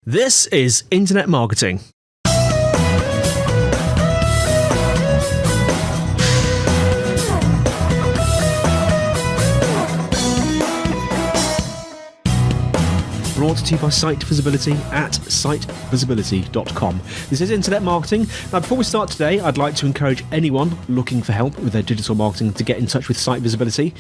This is Internet Marketing. Brought to you by SiteVisibility at SiteVisibility.com. This is Internet Marketing. Now, before we start today, I'd like to encourage anyone looking for help with their digital marketing to get in touch with SiteVisibility.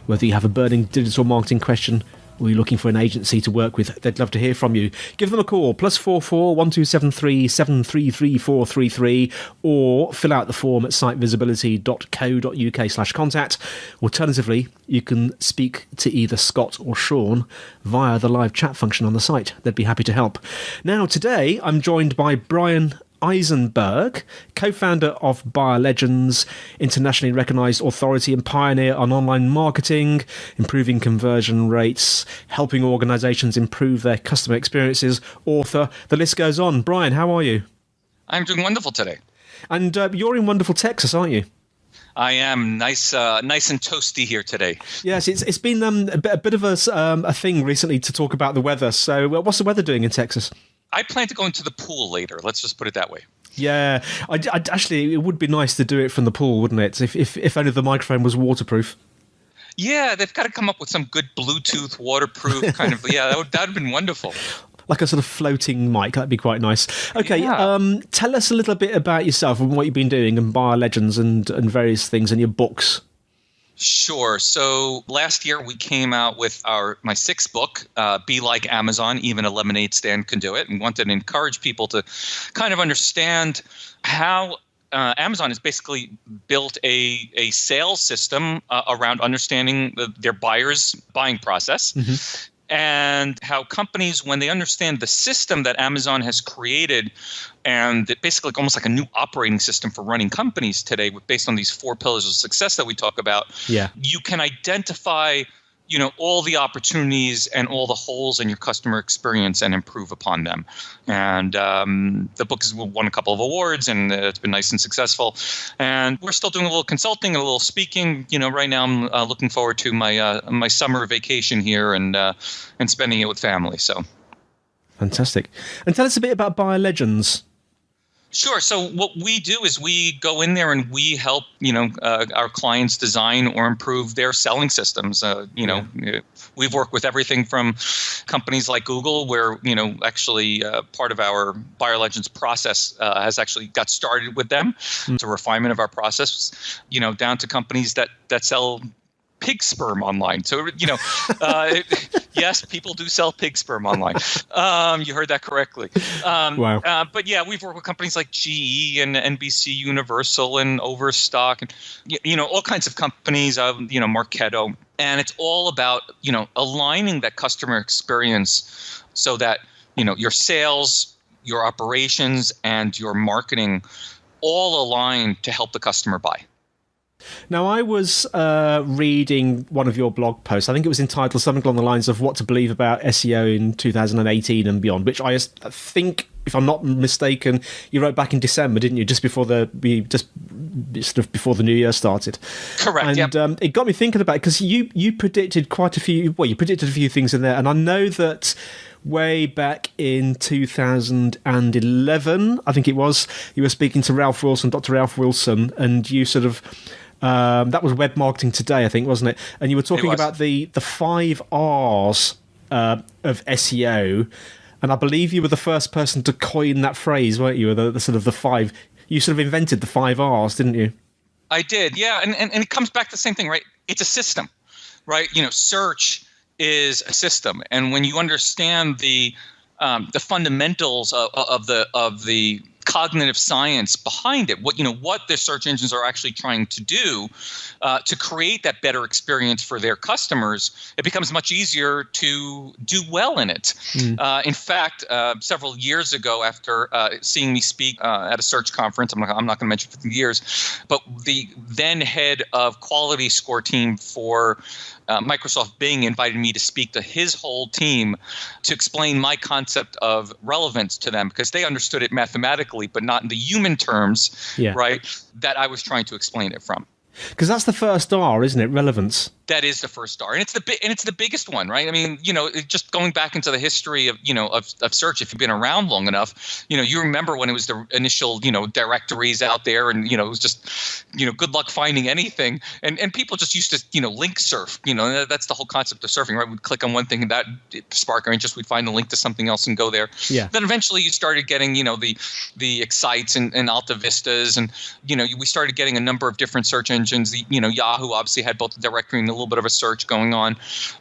Whether you have a burning digital marketing question or you're looking for an agency to work with, they'd love to hear from you. Give them a call, +44 1273 733 433, or fill out the form at sitevisibility.co.uk/contact. Alternatively, you can speak to either Scott or Sean via the live chat function on the site. They'd be happy to help. Now, today, I'm joined by Bryan Eisenberg, co-founder of Buyer Legends, internationally recognised authority and pioneer on online marketing, improving conversion rates, helping organisations improve their customer experiences, author, the list goes on. Bryan, how are you? I'm doing wonderful today. And you're in wonderful Texas, aren't you? I am nice and toasty here today. Yes, it's been a bit of a thing recently to talk about the weather. So what's the weather doing in Texas? I plan to go into the pool later. Let's just put it that way. Yeah, I'd actually, it would be nice to do it from the pool, wouldn't it? If only the microphone was waterproof. Yeah, they've got to come up with some good Bluetooth, waterproof kind of. Yeah, that would have been wonderful. Like a sort of floating mic, that'd be quite nice. Okay, yeah. Tell us a little bit about yourself and what you've been doing and Buyer Legends and various things in your books. Sure. So last year we came out with my sixth book, Be Like Amazon, Even a Lemonade Stand Can Do It, and wanted to encourage people to kind of understand how Amazon has basically built a sales system around understanding their buyers' buying process. Mm-hmm. And how companies, when they understand the system that Amazon has created, and it basically almost like a new operating system for running companies today, based on these 4 pillars of success that we talk about, you can identify, all the opportunities and all the holes in your customer experience and improve upon them. And the book has won a couple of awards, and it's been nice and successful. And we're still doing a little consulting and a little speaking. Right now I'm looking forward to my summer vacation here and spending it with family. So fantastic. And tell us a bit about Buyer Legends. Sure. So what we do is we go in there and we help, our clients design or improve their selling systems. We've worked with everything from companies like Google, where, actually part of our Buyer Legends process has actually got started with them. It's a refinement of our process, down to companies that sell pig sperm online. So, yes, people do sell pig sperm online. You heard that correctly. Wow. But yeah, we've worked with companies like GE and NBC Universal and Overstock and, all kinds of companies, Marketo. And it's all about, aligning that customer experience so that, your sales, your operations, and your marketing all align to help the customer buy. Now, I was reading one of your blog posts. I think it was entitled something along the lines of What to Believe About SEO in 2018 and Beyond, which I think, if I'm not mistaken, you wrote back in December, didn't you? Just before the new year started. Correct. And it got me thinking about it, because you predicted quite a few. Well, you predicted a few things in there, and I know that way back in 2011, I think it was, you were speaking to Dr. Ralph Wilson, and you sort of. That was Web Marketing Today, I think, wasn't it? And you were talking about the 5 R's of SEO, and I believe you were the first person to coin that phrase, weren't you? The sort of the 5. You sort of invented the 5 R's, didn't you? I did, yeah. And it comes back to the same thing, right? It's a system, right? Search is a system, and when you understand the fundamentals of the cognitive science behind it, what the search engines are actually trying to do to create that better experience for their customers, it becomes much easier to do well in it. In fact, several years ago, after seeing me speak at a search conference, I'm not going to mention 50 years, but the then head of quality score team for Microsoft Bing invited me to speak to his whole team to explain my concept of relevance to them, because they understood it mathematically, but not in the human terms, right, that I was trying to explain it from. Because that's the first R, isn't it? Relevance. That is the first star, and it's the biggest one, right? I mean, just going back into the history of of search. If you've been around long enough, you remember when it was the initial directories out there, and it was just good luck finding anything, and people just used to link surf. That's the whole concept of surfing, right? We'd click on one thing and that spark our interest. We'd find the link to something else and go there. Yeah. Then eventually you started getting the Excites and Alta Vistas, and we started getting a number of different search engines. Yahoo obviously had both the directory and a little bit of a search going on,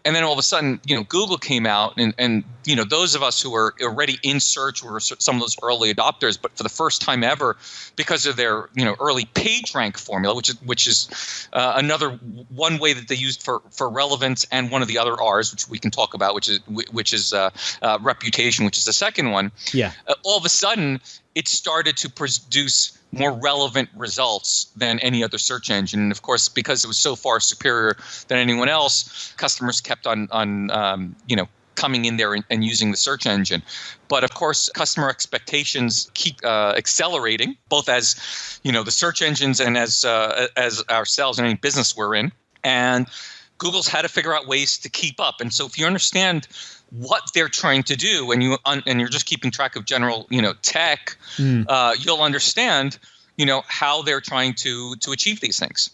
and then all of a sudden Google came out, and those of us who were already in search were some of those early adopters. But for the first time ever, because of their early PageRank formula, which is another one way that they used for relevance, and one of the other R's, which we can talk about, which is reputation, which is the second one. Yeah. All of a sudden, it started to produce more relevant results than any other search engine. And of course, because it was so far superior than anyone else, customers kept on coming in there and using the search engine. But of course, customer expectations keep accelerating, both as the search engines and as ourselves and any business we're in. And Google's had to figure out ways to keep up. And so if you understand what they're trying to do, and you're just keeping track of general tech, you'll understand how they're trying to achieve these things.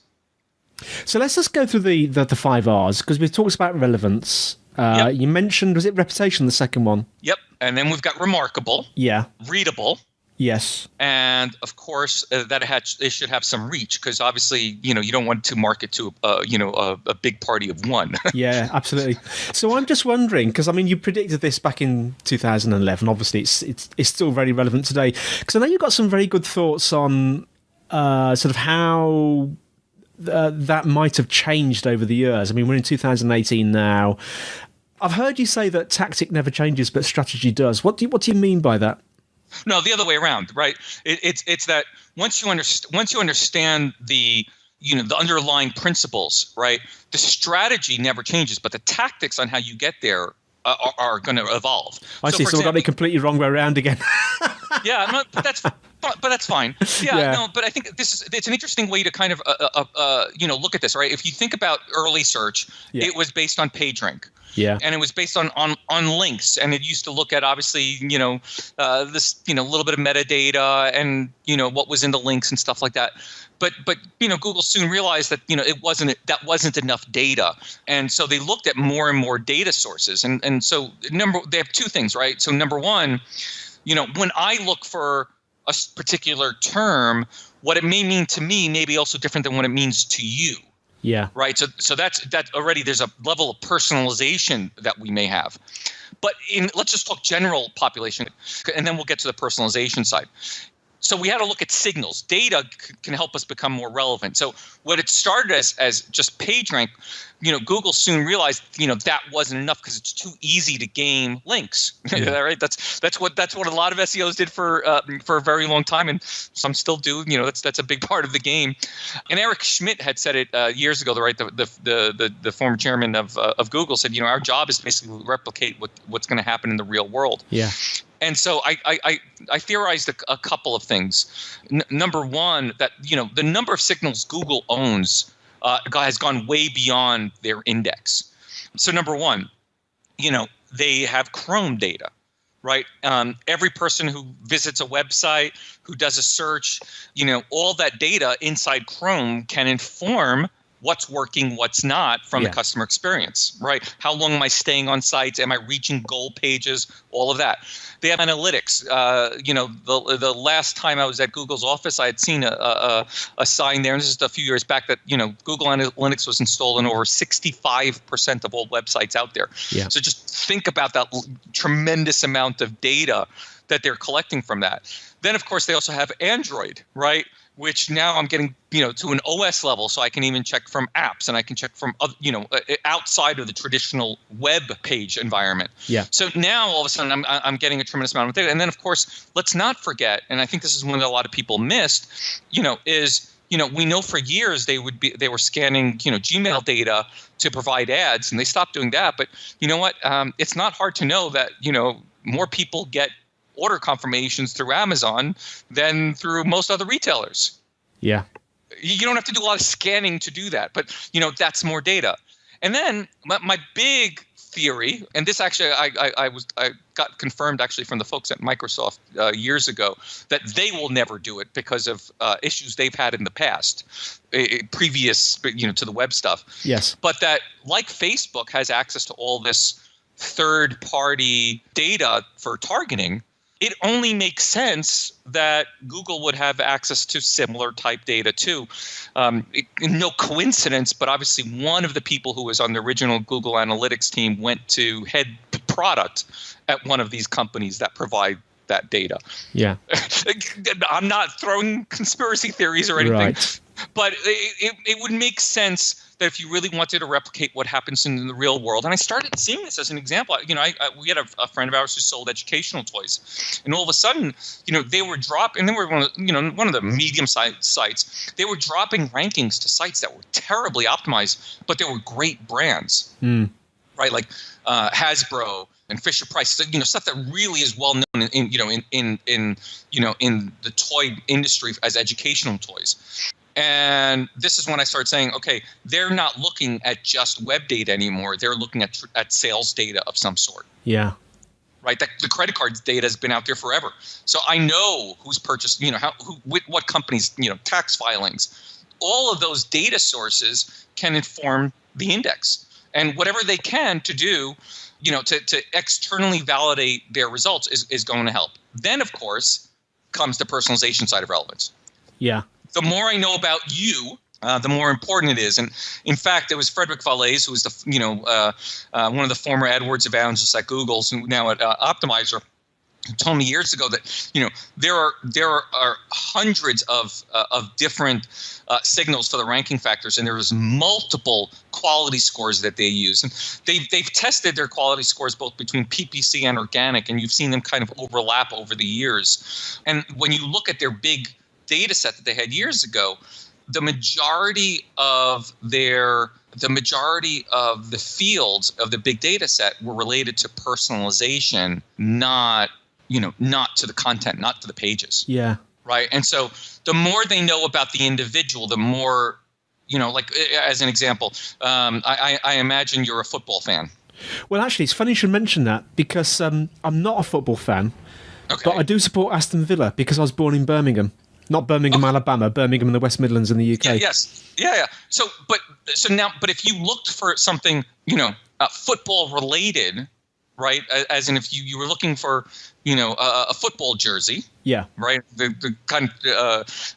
So let's just go through the 5 R's, because we've talked about relevance. Yep. You mentioned, was it reputation, the second one? Yep. And then we've got remarkable. Yeah. Readable. Yes. And of course, it should have some reach, because obviously, you don't want to market to a big party of one. Yeah, absolutely. So I'm just wondering, because I mean, you predicted this back in 2011. Obviously, it's still very relevant today. Because I know you've got some very good thoughts on sort of how that might have changed over the years. I mean, we're in 2018 now. I've heard you say that tactic never changes, but strategy does. What do you mean by that? No, the other way around, right? It's that once you understand the the underlying principles, right? The strategy never changes, but the tactics on how you get there are going to evolve. I see. So we've got it completely wrong way around again. Yeah, no, but that's fine. Yeah, no, but I think it's an interesting way to kind of look at this, right? If you think about early search, it was based on PageRank. Yeah. And it was based on links, and it used to look at obviously, this, little bit of metadata and, what was in the links and stuff like that. But Google soon realized that, that wasn't enough data. And so they looked at more and more data sources. And so they have two things, right? So number one, when I look for a particular term, what it may mean to me may be also different than what it means to you. Yeah. Right. So that's already, there's a level of personalization that we may have. But let's just talk general population, and then we'll get to the personalization side. So we had to look at signals. Data can help us become more relevant. So what it started as just PageRank, Google soon realized, that wasn't enough because it's too easy to game links. Right? That's what a lot of SEOs did for a very long time, and some still do. That's a big part of the game. And Eric Schmidt had said it years ago. Right, the former chairman of Google said, our job is basically to replicate what's going to happen in the real world. Yeah. And so I theorized a couple of things. Number one, that the number of signals Google owns has gone way beyond their index. So number one, they have Chrome data, right? Every person who visits a website, who does a search, all that data inside Chrome can inform what's working, what's not from the customer experience, right? How long am I staying on sites? Am I reaching goal pages? All of that. They have analytics. The last time I was at Google's office, I had seen a sign there, and this is a few years back, that Google Analytics was installed in over 65% of all websites out there. Yeah. So just think about that tremendous amount of data that they're collecting from that. Then, of course, they also have Android, right? Which now I'm getting, to an OS level, so I can even check from apps, and I can check from, outside of the traditional web page environment. Yeah. So now all of a sudden I'm getting a tremendous amount of data, and then of course let's not forget, and I think this is one that a lot of people missed, is we know for years they were scanning Gmail data to provide ads, and they stopped doing that. But you know what? It's not hard to know that more people get order confirmations through Amazon than through most other retailers. Yeah. You don't have to do a lot of scanning to do that, but that's more data. And then my big theory, and this actually I got confirmed actually from the folks at Microsoft years ago, that they will never do it because of issues they've had in the past, previous to the web stuff. Yes. But that, like Facebook has access to all this third-party data for targeting, it only makes sense that Google would have access to similar type data too. No coincidence, but obviously one of the people who was on the original Google Analytics team went to head product at one of these companies that provide that data. Yeah. I'm not throwing conspiracy theories or anything, Right. but it would make sense that if you really wanted to replicate what happens in the real world, and I started seeing this as an example. We had a friend of ours who sold educational toys, and all of a sudden, they were dropping, and they were one of the medium-sized sites. They were dropping rankings to sites that were terribly optimized, but they were great brands, right? Like Hasbro and Fisher Price, stuff that really is well known in the toy industry as educational toys. And this is when I started saying, okay, they're not looking at just web data anymore. They're looking at sales data of some sort. Yeah. Right. The credit card data has been out there forever. So I know who's purchased, what companies, tax filings. All of those data sources can inform the index. And whatever they can to do, to externally validate their results is going to help. Then, of course, comes the personalization side of relevance. Yeah. The more I know about you, the more important it is. And in fact, it was Frederick Valles, who was one of the former AdWords evangelists at Google, who now at Optimizer, who told me years ago that there are hundreds of different signals for the ranking factors, and there's multiple quality scores that they use. And they've tested their quality scores both between PPC and organic, and you've seen them kind of overlap over the years. And when you look at their big data set that they had years ago, the majority of the fields of the big data set were related to personalization, not to the content, not to the pages. Yeah. Right. And so the more they know about the individual, the more, like as an example, I imagine you're a football fan. Well, actually, it's funny you should mention that, because I'm not a football fan, Okay. but I do support Aston Villa because I was born in Birmingham. Not Birmingham, Alabama, Birmingham in the West Midlands in the UK. Yeah, yes. Yeah. So if you looked for something, football related, right? As in if you were looking for, a football jersey. Yeah. Right. The kind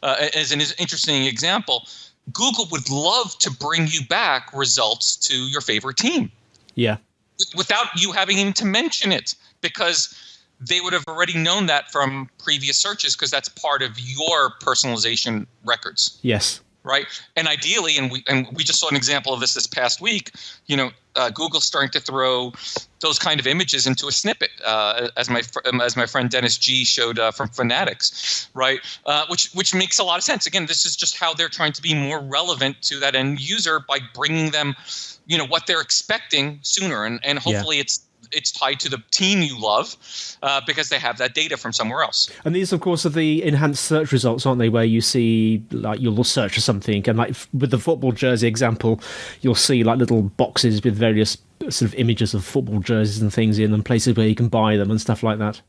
as an interesting example, Google would love to bring you back results to your favorite team. Yeah. Without you having even to mention it, because they would have already known that from previous searches, because that's part of your personalization records. Yes. Right. And ideally, and we just saw an example of this past week, Google's starting to throw those kind of images into a snippet, as my friend Dennis G showed from Fanatics, right? Which makes a lot of sense. Again, this is just how they're trying to be more relevant to that end user by bringing them, what they're expecting sooner. And hopefully it's tied to the team you love, because they have that data from somewhere else. And these, of course, are the enhanced search results, aren't they? Where you see, like, you'll search for something, and like with the football jersey example, you'll see like little boxes with various sort of images of football jerseys and things in, and places where you can buy them and stuff like that.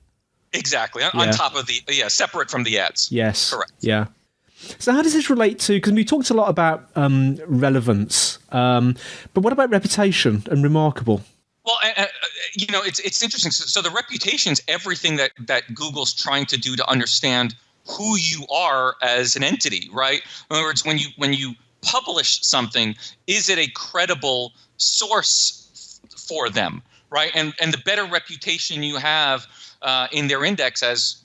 Exactly. On top of separate from the ads. Yes. Correct. Yeah. So how does this relate to, because we talked a lot about relevance, but what about reputation and remarkable? Well, it's interesting. So the reputation's everything that Google's trying to do to understand who you are as an entity, right? In other words, when you publish something, is it a credible source for them, right? And the better reputation you have in their index, as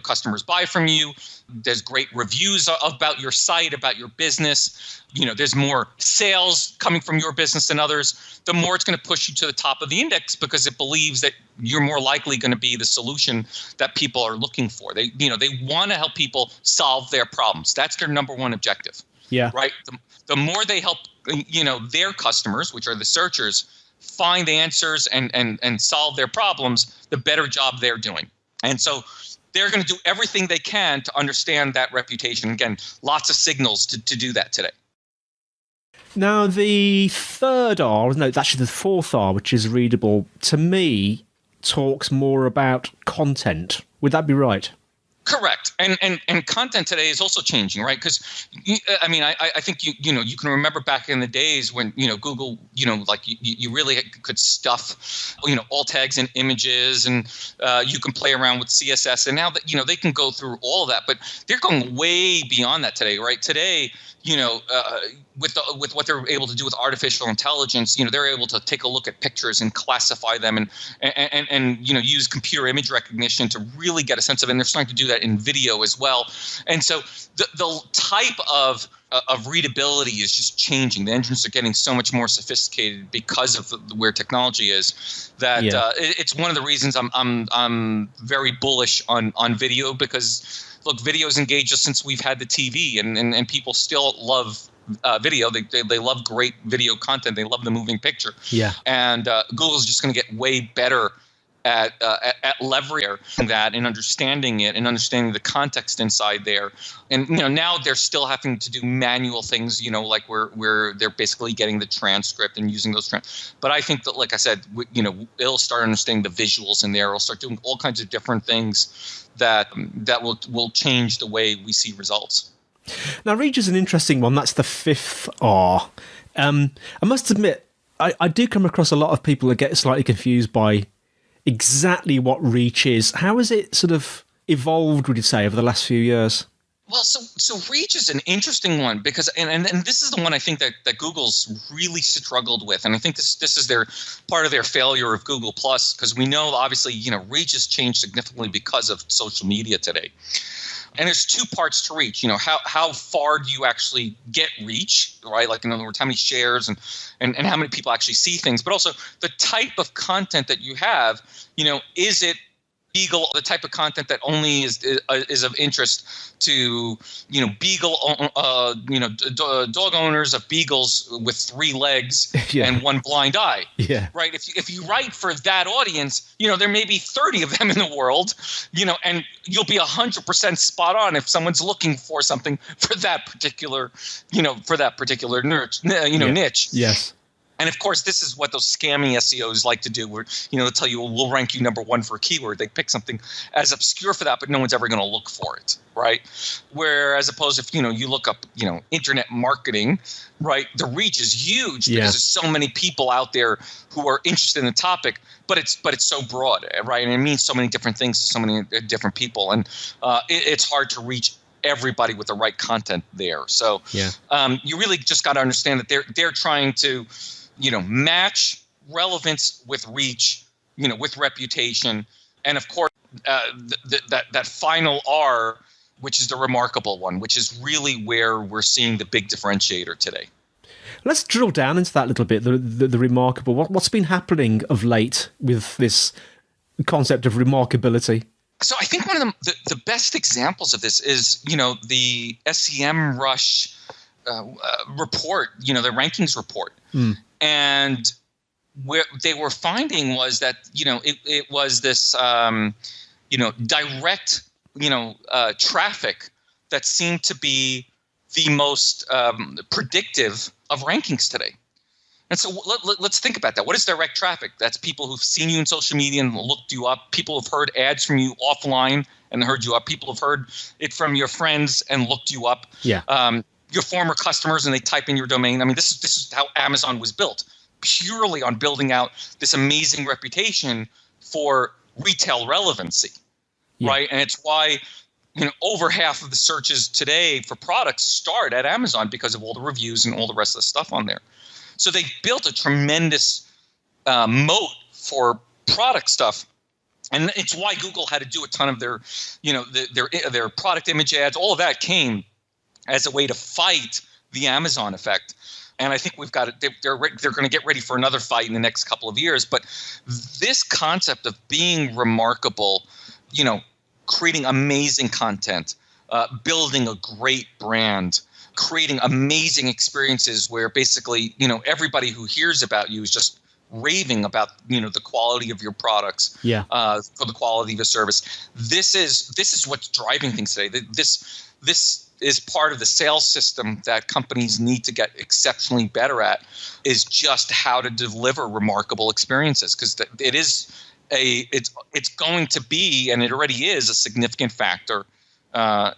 customers buy from you. There's great reviews about your site, about your business. There's more sales coming from your business than others. The more it's going to push you to the top of the index, because it believes that you're more likely going to be the solution that people are looking for. They want to help people solve their problems. That's their number one objective. Yeah. Right. The more they help, their customers, which are the searchers, find the answers and solve their problems, the better job they're doing. And so they're going to do everything they can to understand that reputation. Again, lots of signals to do that today. Now, the third R, no, it's actually the fourth R, which is Readable, to me, talks more about content. Would that be right? Correct. And content today is also changing, right? Because, I think, you can remember back in the days when, Google, like you really could stuff, alt tags and images, and you can play around with CSS. And now that, they can go through all of that, but they're going way beyond that today, right? Today, with what they're able to do with artificial intelligence, they're able to take a look at pictures and classify them and use computer image recognition to really get a sense of it. And they're starting to do that in video as well. And so the type of readability is just changing. The engines are getting so much more sophisticated because of where technology is that it's one of the reasons I'm very bullish on video, because look, video's engaged us since we've had the TV, and people still love video. They love great video content. They love the moving picture. Yeah. And Google's just going to get way better at leveraging that and understanding it and understanding the context inside there. And now they're still having to do manual things, like where they're basically getting the transcript and using those but I think that, like I said, it'll start understanding the visuals in there. It'll start doing all kinds of different things that will change the way we see results. Now, reach is an interesting one. That's the fifth R. I must admit, I do come across a lot of people that get slightly confused by exactly what reach is. How has it sort of evolved, would you say, over the last few years? Well, so reach is an interesting one because, and this is the one I think that Google's really struggled with, and I think this is their part of their failure of Google Plus, because we know obviously reach has changed significantly because of social media today. And there's two parts to reach. How far do you actually get reach, right? Like, in other words, how many shares and how many people actually see things, but also the type of content that you have. Is it Beagle, the type of content that only is of interest to Beagle, dog owners of Beagles with 3 legs and 1 blind eye, right? If you write for that audience, there may be 30 of them in the world, and you'll be 100% spot on if someone's looking for something for that particular, niche. Yes. And of course, this is what those scammy SEOs like to do, where they'll tell you, well, we'll rank you number 1 for a keyword. They pick something as obscure for that, but no one's ever going to look for it, right? Whereas opposed if you look up internet marketing, right? The reach is huge because there's so many people out there who are interested in the topic, but it's so broad, right? And it means so many different things to so many different people, and it's hard to reach everybody with the right content there. So you really just got to understand that they're trying to match relevance with reach, with reputation. And of course, that final R, which is the remarkable one, which is really where we're seeing the big differentiator today. Let's drill down into that a little bit, the remarkable. What's been happening of late with this concept of remarkability? So I think one of the best examples of this is, the SEM Rush report, the rankings report. And where they were finding was that, it was this, direct, traffic that seemed to be the most predictive of rankings today. And so let's think about that. What is direct traffic? That's people who've seen you in social media and looked you up. People have heard ads from you offline and heard you up. People have heard it from your friends and looked you up. Your former customers, and they type in your domain. I mean, this is how Amazon was built, purely on building out this amazing reputation for retail relevancy, right? And it's why over half of the searches today for products start at Amazon because of all the reviews and all the rest of the stuff on there. So they built a tremendous moat for product stuff. And it's why Google had to do a ton of their product image ads. All of that came as a way to fight the Amazon effect. And I think we've got it. They're going to get ready for another fight in the next couple of years. But this concept of being remarkable, creating amazing content, building a great brand, creating amazing experiences where basically, everybody who hears about you is just raving about, the quality of your products, for the quality of the service. This is what's driving things today. This is part of the sales system that companies need to get exceptionally better at, is just how to deliver remarkable experiences, because it's going to be, and it already is, a significant factor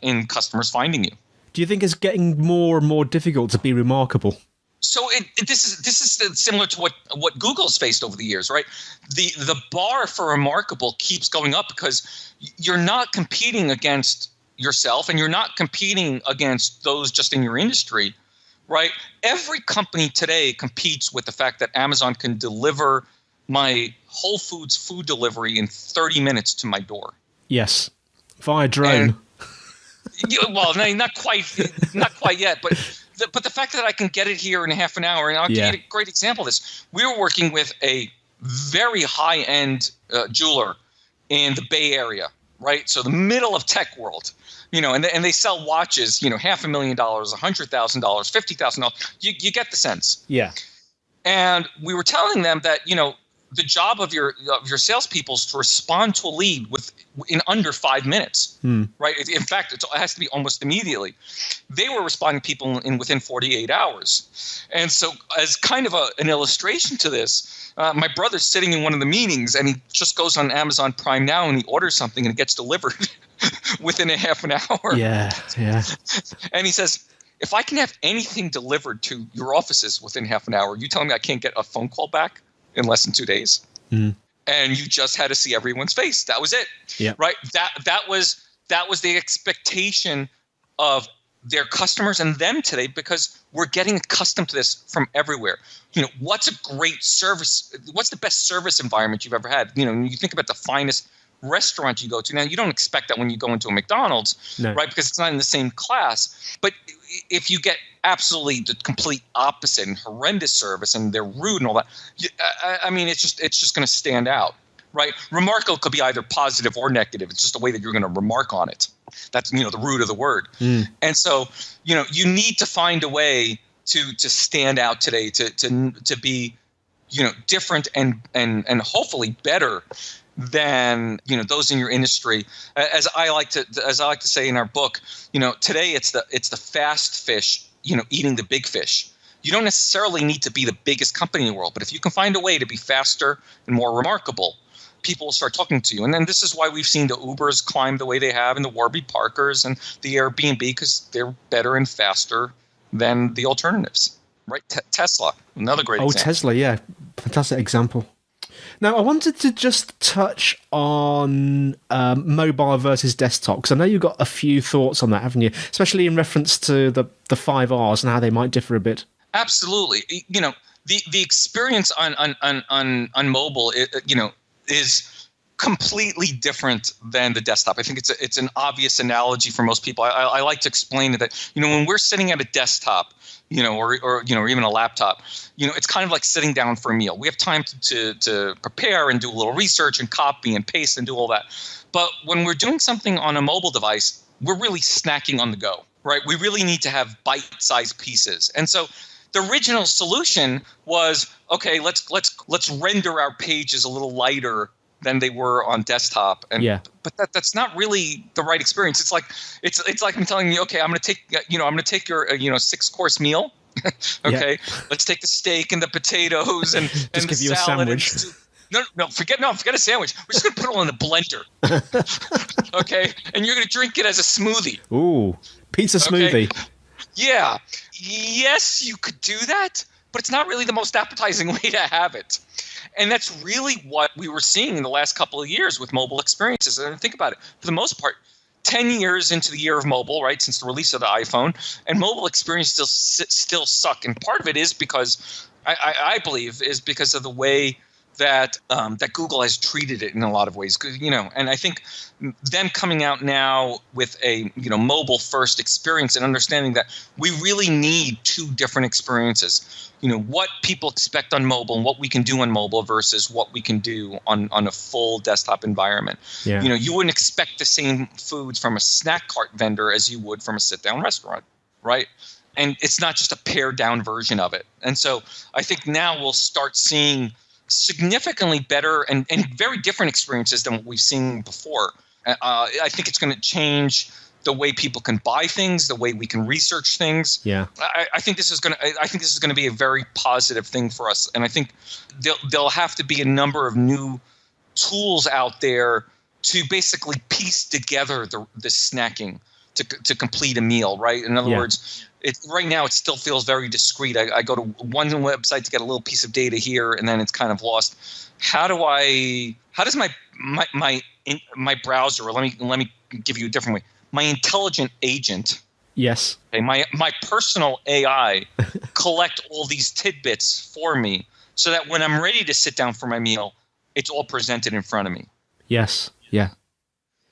in customers finding you. Do you think it's getting more and more difficult to be remarkable? So this is similar to what Google's faced over the years, right? The bar for remarkable keeps going up because you're not competing against yourself, and you're not competing against those just in your industry, right? Every company today competes with the fact that Amazon can deliver my Whole Foods food delivery in 30 minutes to my door. Yes, via drone. Well, no, not quite yet, but the fact that I can get it here in half an hour, and I'll give you a great example of this. We were working with a very high-end jeweler in the Bay Area, right? So the middle of tech world, and they sell watches, $500,000, $100,000, $50,000. You get the sense. Yeah. And we were telling them that, the job of your salespeople is to respond to a lead in under 5 minutes, right? In fact, it has to be almost immediately. They were responding to people within 48 hours. And so as kind of an illustration to this, my brother's sitting in one of the meetings, and he just goes on Amazon Prime Now and he orders something and it gets delivered within a half an hour. Yeah. And he says, if I can have anything delivered to your offices within half an hour, you telling me I can't get a phone call back in less than 2 days? And you just had to see everyone's face. That was it. Yeah. Right. That was the expectation of their customers and them today, because we're getting accustomed to this from everywhere. What's a great service? What's the best service environment you've ever had? When you think about the finest restaurant you go to. Now, you don't expect that when you go into a McDonald's, right? Because it's not in the same class. But if you get absolutely the complete opposite and horrendous service and they're rude and all that, it's just going to stand out, right? Remarkable could be either positive or negative. It's just the way that you're going to remark on it. That's, the root of the word. And so, you need to find a way to stand out today, to be, different and hopefully better than those in your industry. As I like to say in our book, today it's the fast fish eating the big fish. You don't necessarily need to be the biggest company in the world, but if you can find a way to be faster and more remarkable, people will start talking to you. And then this is why we've seen the Ubers climb the way they have, and the Warby Parkers and the Airbnb, because they're better and faster than the alternatives, right? Tesla, another great example. Tesla, yeah. Fantastic example. Now, I wanted to just touch on mobile versus desktop, because I know you've got a few thoughts on that, haven't you? Especially in reference to the 5 Rs and how they might differ a bit. Absolutely. The experience on mobile, is completely different than the desktop. I think it's an obvious analogy for most people. I like to explain that, when we're sitting at a desktop, or even a laptop, it's kind of like sitting down for a meal. We have time to prepare and do a little research and copy and paste and do all that. But when we're doing something on a mobile device, we're really snacking on the go, right? We really need to have bite-sized pieces. And so the original solution was, okay, let's render our pages a little lighter than they were on desktop, but that's not really the right experience. It's like me telling you, okay, I'm going to take your 6-course meal. Okay, let's take the steak and the potatoes and just and give the you salad. a sandwich. Forget a sandwich. We're just going to put it all in the blender. Okay, and you're going to drink it as a smoothie. Ooh, pizza smoothie. Okay? Yeah. Yes, you could do that, but it's not really the most appetizing way to have it. And that's really what we were seeing in the last couple of years with mobile experiences. And think about it. For the most part, 10 years into the year of mobile, right, since the release of the iPhone, and mobile experiences still suck. And part of it is because, I believe, is because of the way that Google has treated it in a lot of ways. And I think them coming out now with a mobile first experience and understanding that we really need two different experiences. What people expect on mobile and what we can do on mobile versus what we can do on a full desktop environment. Yeah. You wouldn't expect the same foods from a snack cart vendor as you would from a sit-down restaurant, right? And it's not just a pared-down version of it. And so I think now we'll start seeing significantly better and very different experiences than what we've seen before. I think it's going to change the way people can buy things, the way we can research things. Yeah. I think this is going to be a very positive thing for us. And I think there'll have to be a number of new tools out there to basically piece together the snacking to complete a meal, right? In other words, right now it still feels very discrete. I go to one website to get a little piece of data here, and then it's kind of lost. How does my browser, or let me give you a different way, my intelligent agent, yes, okay, my personal AI collect all these tidbits for me so that when I'm ready to sit down for my meal, it's all presented in front of me. Yes. Yeah.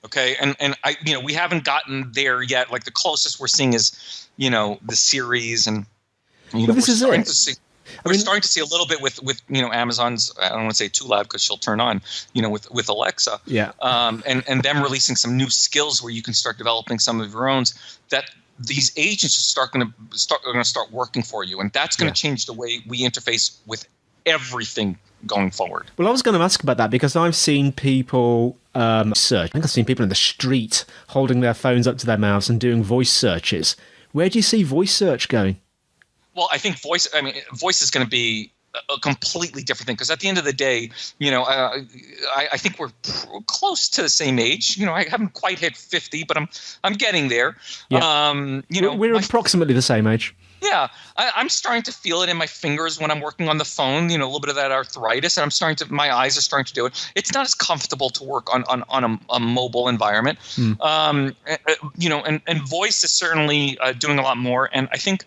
Okay. And I, we haven't gotten there yet. Like the closest we're seeing is, the series, and, this is it. We're starting to see a little bit with Amazon's, I don't want to say too loud because she'll turn on, with Alexa. Yeah. And them releasing some new skills where you can start developing some of your own, that these agents are going to start working for you. And that's going to change the way we interface with everything going forward. Well, I was going to ask about that because I've seen people search. I think I've seen people in the street holding their phones up to their mouths and doing voice searches. Where do you see voice search going? Well, I think voice is going to be a completely different thing, because at the end of the day, I think we're close to the same age. I haven't quite hit 50, but I'm getting there. Yeah. We're approximately the same age. Yeah, I'm starting to feel it in my fingers when I'm working on the phone. A little bit of that arthritis, and my eyes are starting to do it. It's not as comfortable to work on a mobile environment. And voice is certainly doing a lot more. And I think,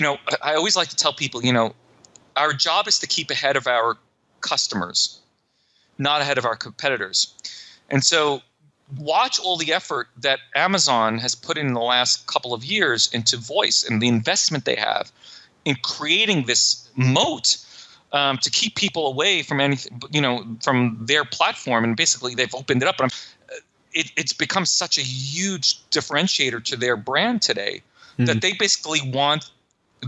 I always like to tell people, our job is to keep ahead of our customers, not ahead of our competitors. And so watch all the effort that Amazon has put in the last couple of years into voice, and the investment they have in creating this moat to keep people away from anything, from their platform. And basically they've opened it up. But it's become such a huge differentiator to their brand today that they basically want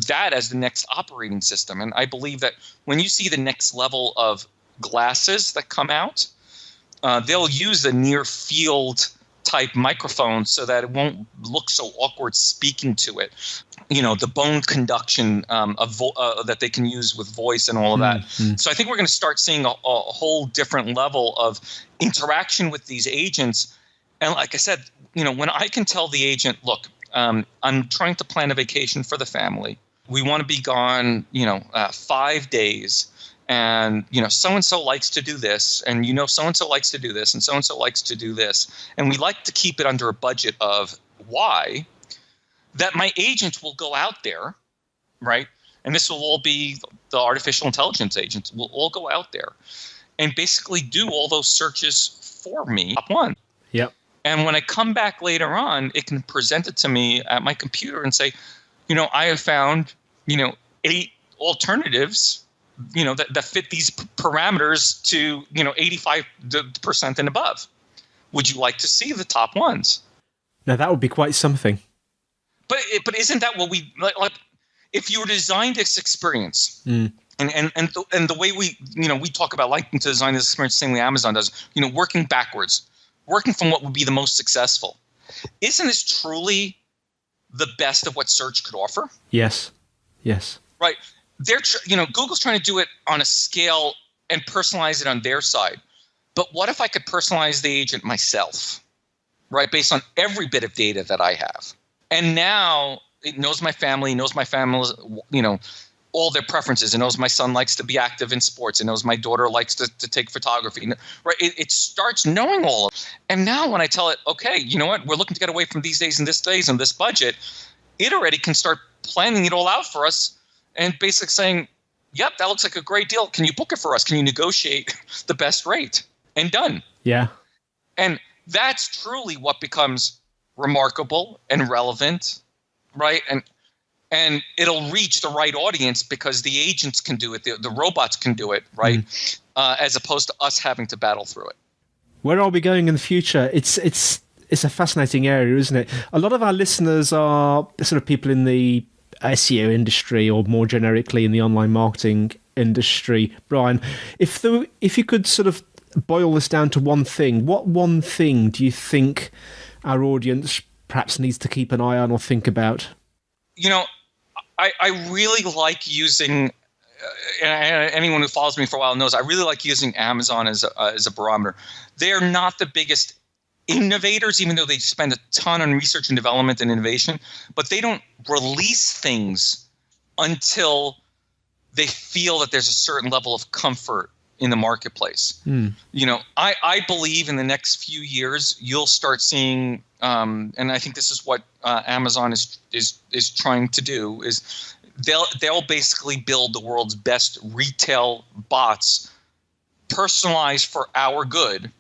that as the next operating system. And I believe that when you see the next level of glasses that come out, they'll use the near field type microphone so that it won't look so awkward speaking to it. The bone conduction that they can use with voice and all of that. So I think we're going to start seeing a whole different level of interaction with these agents. And like I said, when I can tell the agent, look, I'm trying to plan a vacation for the family. We want to be gone, 5 days. And, so-and-so likes to do this, and, so-and-so likes to do this, and so-and-so likes to do this. And we like to keep it under a budget of Y, that my agent will go out there, right? And this will all be the artificial intelligence agents will all go out there and basically do all those searches for me. Top one. Yep. And when I come back later on, it can present it to me at my computer and say, I have found, 8 alternatives that fit these parameters to, 85% and above. Would you like to see the top ones? Now, that would be quite something. But isn't that what we like? If you were to design this experience, and the way we talk about liking to design this experience, the same way Amazon does, working backwards, working from what would be the most successful. Isn't this truly the best of what search could offer? Yes. Yes. Right. Google's trying to do it on a scale and personalize it on their side. But what if I could personalize the agent myself, right, based on every bit of data that I have? And now it knows my family, all their preferences. It knows my son likes to be active in sports. It knows my daughter likes to take photography. Right? It starts knowing all of it. And now when I tell it, okay, you know what, we're looking to get away from these days and this budget, it already can start planning it all out for us. And basically saying, yep, that looks like a great deal. Can you book it for us? Can you negotiate the best rate? And done. Yeah. And that's truly what becomes remarkable and relevant, right? And it'll reach the right audience because the agents can do it, the robots can do it, right? As opposed to us having to battle through it. Where are we going in the future? It's a fascinating area, isn't it? A lot of our listeners are sort of people in the SEO industry, or more generically in the online marketing industry. Bryan, if you could sort of boil this down to one thing, what one thing do you think our audience perhaps needs to keep an eye on or think about? I really like using, and anyone who follows me for a while knows, I really like using Amazon as a barometer. They're not the biggest innovators, even though they spend a ton on research and development and innovation, but they don't release things until they feel that there's a certain level of comfort in the marketplace. I believe in the next few years you'll start seeing, and I think this is what Amazon is trying to do, is they'll basically build the world's best retail bots, personalized for our good,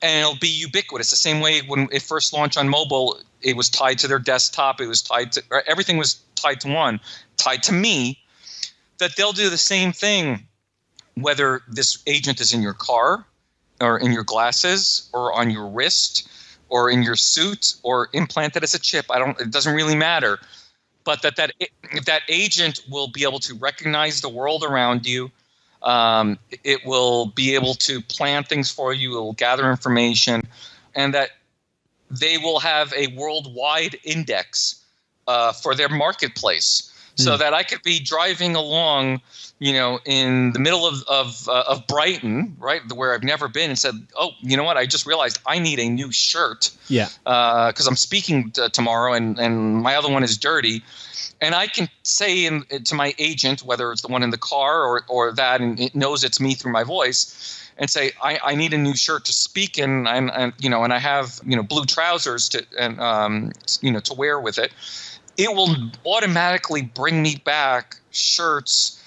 and it'll be ubiquitous. The same way when it first launched on mobile, it was tied to their desktop. It was tied to everything was tied to me. That they'll do the same thing, whether this agent is in your car or in your glasses or on your wrist or in your suit or implanted as a chip. It doesn't really matter. But that agent will be able to recognize the world around you. It will be able to plan things for you. It will gather information, and that they will have a worldwide index for their marketplace. So that I could be driving along, in the middle of Brighton, right, where I've never been, and said, "Oh, you know what? I just realized I need a new shirt. Yeah. Because I'm speaking tomorrow, and my other one is dirty." And I can say to my agent, whether it's the one in the car or that, and it knows it's me through my voice, and say, I need a new shirt to speak in, and I have blue trousers to wear with it. It will automatically bring me back shirts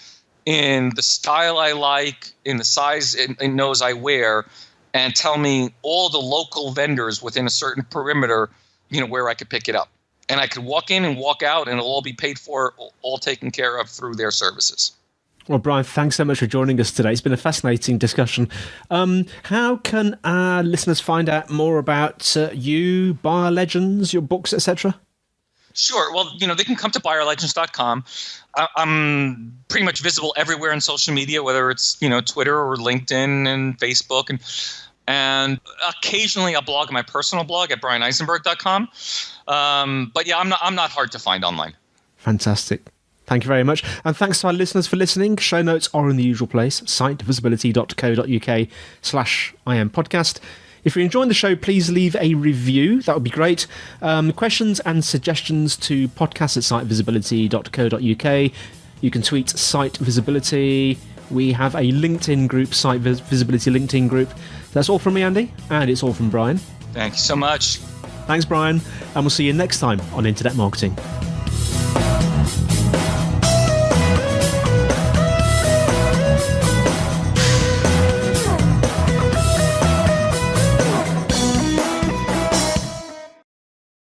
in the style I like, in the size it knows I wear, and tell me all the local vendors within a certain perimeter, where I could pick it up. And I could walk in and walk out, and it'll all be paid for, all taken care of through their services. Well, Bryan, thanks so much for joining us today. It's been a fascinating discussion. How can our listeners find out more about you, Buyer Legends, your books, etc.? Sure. Well, they can come to buyerlegends.com. I'm pretty much visible everywhere in social media, whether it's, Twitter or LinkedIn and Facebook. And occasionally I'll blog on my personal blog at bryaneisenberg.com. But yeah, I'm not hard to find online. Fantastic. Thank you very much. And thanks to our listeners for listening. Show notes are in the usual place, sitevisibility.co.uk/IM podcast. If you're enjoying the show, please leave a review. That would be great. Questions and suggestions to podcast@sitevisibility.co.uk. You can tweet Site Visibility. We have a LinkedIn group, Site Visibility LinkedIn group. That's all from me, Andy, and it's all from Bryan. Thank you so much. Thanks, Bryan, and we'll see you next time on Internet Marketing.